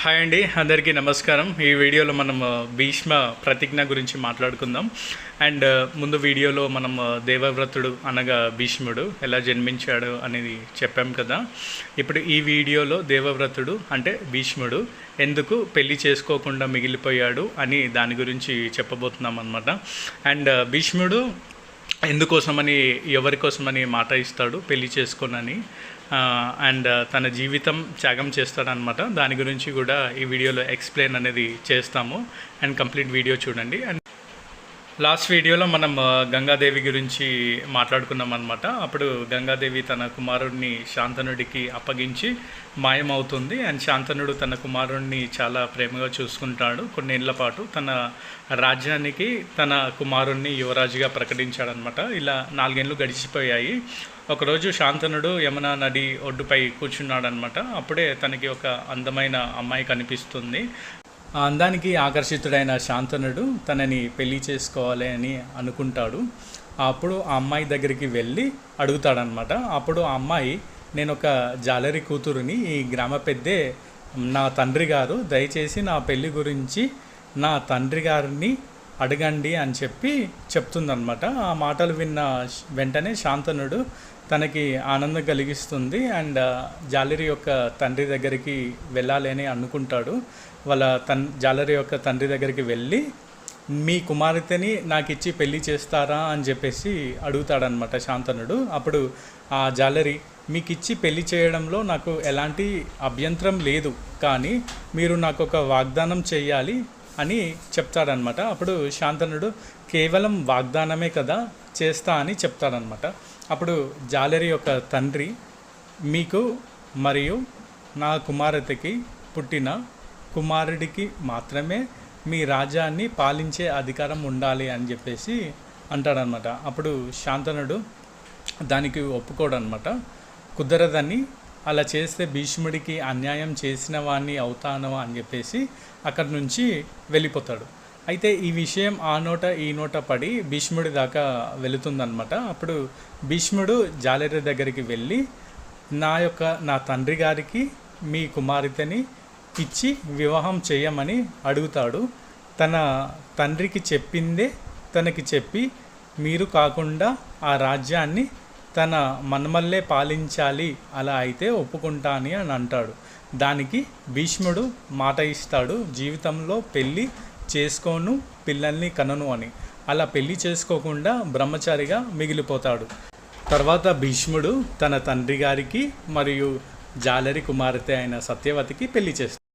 Hi అండి, అందరికీ నమస్కారం. ఈ వీడియోలో మనం భీష్మ ప్రతిజ్ఞ గురించి మాట్లాడుకుందాం. అండ్ ముందు వీడియోలో మనం దేవవ్రతుడు అనగా భీష్ముడు ఎలా జన్మించాడు అనేది చెప్పాం కదా. ఇప్పుడు ఈ వీడియోలో దేవవ్రతుడు అంటే భీష్ముడు ఎందుకు పెళ్లి చేసుకోకుండా మిగిలిపోయాడు అని దాని గురించి చెప్పబోతున్నాం అన్నమాట. అండ్ భీష్ముడు ఎందుకోసమని ఎవరి కోసమని మాట ఇస్తాడు పెళ్లి చేసుకోనని, అండ్ తన జీవితం త్యాగం చేస్తాడనమాట. దాని గురించి కూడా ఈ వీడియోలో ఎక్స్ప్లెయిన్ అనేది చేస్తాము. అండ్ కంప్లీట్ వీడియో చూడండి. అండ్ లాస్ట్ వీడియోలో మనం గంగాదేవి గురించి మాట్లాడుకున్నాం అనమాట. అప్పుడు గంగాదేవి తన కుమారుడిని శాంతనుడికి అప్పగించి మాయమవుతుంది. అండ్ శాంతనుడు తన కుమారుడిని చాలా ప్రేమగా చూసుకుంటాడు. కొన్నేళ్ల పాటు తన రాజ్యానికి తన కుమారుడిని యువరాజుగా ప్రకటించాడనమాట. ఇలా 4 ఏళ్ళు గడిచిపోయాయి. ఒకరోజు శాంతనుడు యమునా నది ఒడ్డుపై కూర్చున్నాడనమాట. అప్పుడే తనకి ఒక అందమైన అమ్మాయి కనిపిస్తుంది. ఆ అందానికి ఆకర్షితుడైన శాంతనుడు తనని పెళ్లి చేసుకోవాలి అని అనుకుంటాడు. అప్పుడు ఆ అమ్మాయి దగ్గరికి వెళ్ళి అడుగుతాడనమాట. అప్పుడు ఆ అమ్మాయి, నేను ఒక జాలరి కూతురుని, ఈ గ్రామ పెద్దే నా తండ్రి గారు, దయచేసి నా పెళ్లి గురించి నా తండ్రి గారిని అడగండి అని చెప్పి చెప్తుందనమాట. ఆ మాటలు విన్న వెంటనే శాంతనుడు తనకి ఆనందం కలిగిస్తుంది. అండ్ జాలరి యొక్క తండ్రి దగ్గరికి వెళ్ళాలి అని అనుకుంటాడు. వాళ్ళ జాలరి యొక్క తండ్రి దగ్గరికి వెళ్ళి, మీ కుమార్తెని నాకు ఇచ్చి పెళ్లి చేస్తారా అని చెప్పేసి అడుగుతాడనమాట శాంతనుడు. అప్పుడు ఆ జాలరి, మీకు ఇచ్చి పెళ్లి చేయడంలో నాకు ఎలాంటి అభ్యంతరం లేదు, కానీ మీరు నాకు ఒక వాగ్దానం చేయాలి అని చెప్తాడనమాట. అప్పుడు శాంతనుడు, కేవలం వాగ్దానమే కదా, చేస్తా అని చెప్తాడనమాట. అప్పుడు జాలరి యొక్క తండ్రి, మీకు మరియు నా కుమార్తెకి పుట్టిన కుమారుడికి మాత్రమే మీ రాజ్యాన్ని పాలించే అధికారం ఉండాలి అని చెప్పేసి అంటాడనమాట. అప్పుడు శాంతనుడు దానికి ఒప్పుకోడనమాట. కుదరదని, అలా చేస్తే భీష్ముడికి అన్యాయం చేసిన వాడిని అవుతాను అని చెప్పేసి అక్కడి నుంచి వెళ్ళిపోతాడు. అయితే ఈ విషయం ఆ నోట ఈ నోట పడి భీష్ముడి దాకా వెళుతుందనమాట. అప్పుడు భీష్ముడు జాలరి దగ్గరికి వెళ్ళి, నా తండ్రి గారికి మీ కుమార్తెని ఇచ్చి వివాహం చేయమని అడుగుతాడు. తన తండ్రికి చెప్పిందే తనకి చెప్పి, మీరు కాకుండా ఆ రాజ్యాన్ని తన మన్మల్లే పాలించాలి, అలా అయితే ఒప్పుకుంటాని అని అంటాడు. దానికి భీష్ముడు మాట ఇస్తాడు, జీవితంలో పెళ్ళి చేసుకోను, పిల్లల్ని కనను అని. అలా పెళ్లి చేసుకోకుండా బ్రహ్మచారిగా మిగిలిపోతాడు. తర్వాత భీష్ముడు తన తండ్రి గారికి మరియు జాలరి కుమార్తె అయిన సత్యవతికి పెళ్లి చేస్తాడు.